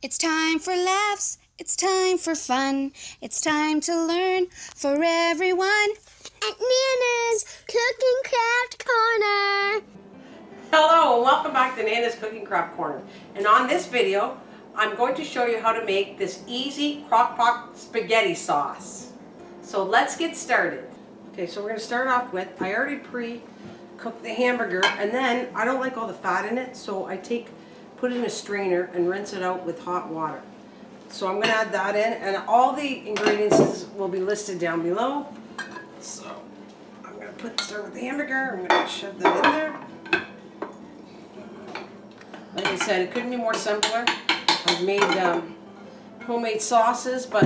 It's time for laughs, it's time for fun, it's time to learn for everyone at Nana's Cooking Craft Corner. Hello and welcome back to Nana's Cooking Craft Corner. And on this video, I'm going to show you how to make this easy Crockpot spaghetti sauce. So let's get started. Okay, so we're going to start off with, I already pre-cooked the hamburger, and then I don't like all the fat in it, so I put it in a strainer and rinse it out with hot water. So I'm going to add that in, and all the ingredients will be listed down below. So I'm going to start with the hamburger. I'm going to shove that in there. Like I said, it couldn't be more simpler. I've made homemade sauces, but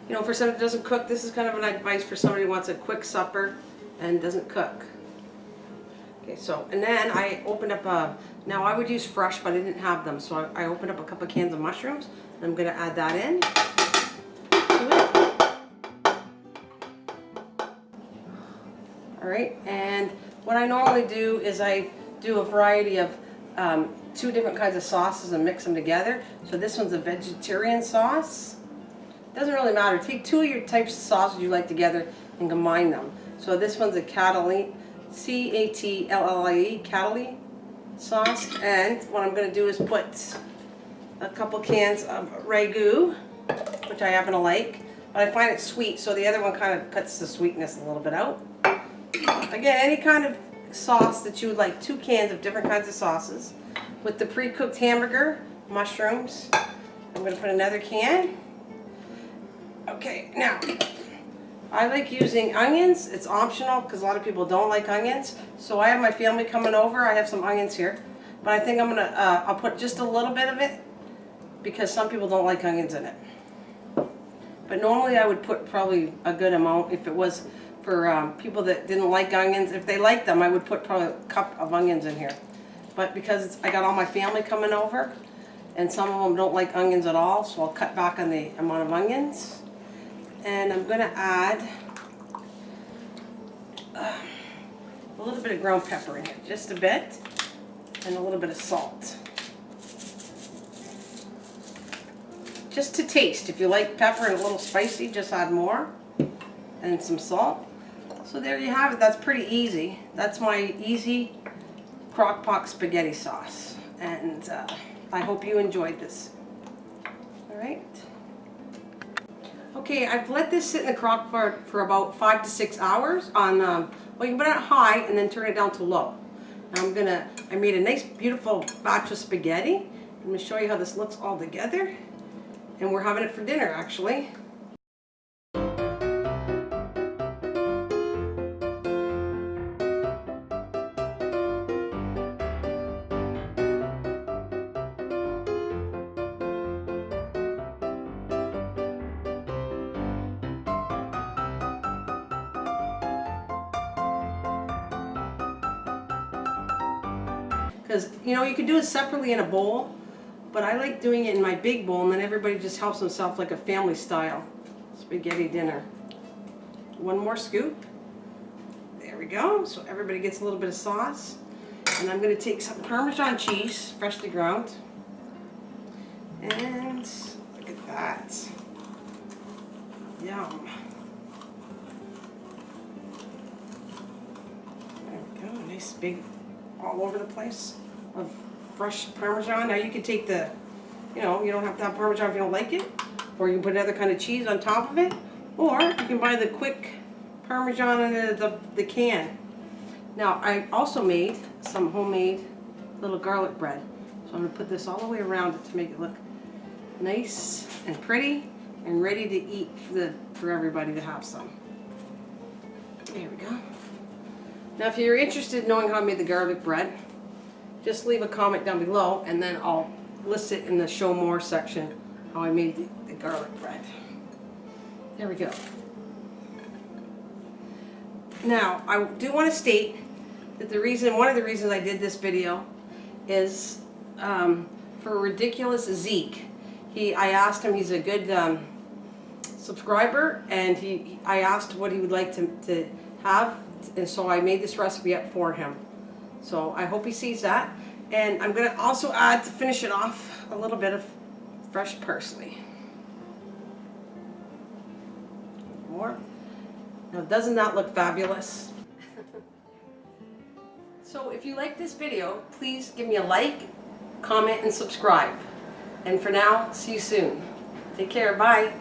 you know, for somebody who doesn't cook, this is kind of an advice for somebody who wants a quick supper and doesn't cook. Okay, so, and then I opened up now I would use fresh, but I didn't have them, so I opened up a couple of cans of mushrooms, and I'm going to add that in to it. Alright, and what I normally do is I do a variety of two different kinds of sauces and mix them together. So this one's a vegetarian sauce. Doesn't really matter. Take two of your types of sauces you like together and combine them. So this one's a Cattle, C-A-T-L-L-I-E, Cattle sauce. And what I'm going to do is put a couple cans of ragu, which I happen to like, but I find it sweet, so the other one kind of cuts the sweetness a little bit out. Again, any kind of sauce that you would like, 2 cans of different kinds of sauces. With the pre-cooked hamburger, mushrooms, I'm going to put another can. Okay, now, I like using onions. It's optional because a lot of people don't like onions. So I have my family coming over. I have some onions here. But I think I'm going to, I'll put just a little bit of it because some people don't like onions in it. But normally I would put probably a good amount if it was for people that didn't like onions. If they liked them, I would put probably a cup of onions in here. But because I got all my family coming over, and some of them don't like onions at all, so I'll cut back on the amount of onions. And I'm going to add a little bit of ground pepper in here, just a bit, and a little bit of salt. Just to taste. If you like pepper and a little spicy, just add more, and some salt. So there you have it. That's pretty easy. That's my easy Crockpot spaghetti sauce, and I hope you enjoyed this. Alright. Okay, I've let this sit in the Crockpot for about 5 to 6 hours on, well, you can put it on high and then turn it down to low. Now I made a nice beautiful batch of spaghetti. I'm going to show you how this looks all together, and we're having it for dinner actually. Because, you know, you can do it separately in a bowl, but I like doing it in my big bowl, and then everybody just helps themselves like a family style spaghetti dinner. One more scoop. There we go. So everybody gets a little bit of sauce. And I'm going to take some Parmesan cheese, freshly ground. And look at that. Yum. There we go. Nice big, all over the place of fresh Parmesan. Now you can take the, you know, you don't have to have Parmesan if you don't like it, or you can put another kind of cheese on top of it, or you can buy the quick Parmesan in the can. Now I also made some homemade little garlic bread, so I'm going to put this all the way around it to make it look nice and pretty and ready to eat for everybody to have some. There we go. Now if you're interested in knowing how I made the garlic bread, just leave a comment down below, and then I'll list it in the show more section how I made the garlic bread. There we go. Now I do want to state that one of the reasons I did this video is for Ridiculous Zeke. I asked him, he's a good subscriber, and I asked what he would like to have, and so I made this recipe up for him. So I hope he sees that. And I'm going to also add, to finish it off, a little bit of fresh parsley. More. Now, doesn't that look fabulous? So if you like this video, please give me a like, comment, and subscribe. And for now, see you soon. Take care. Bye.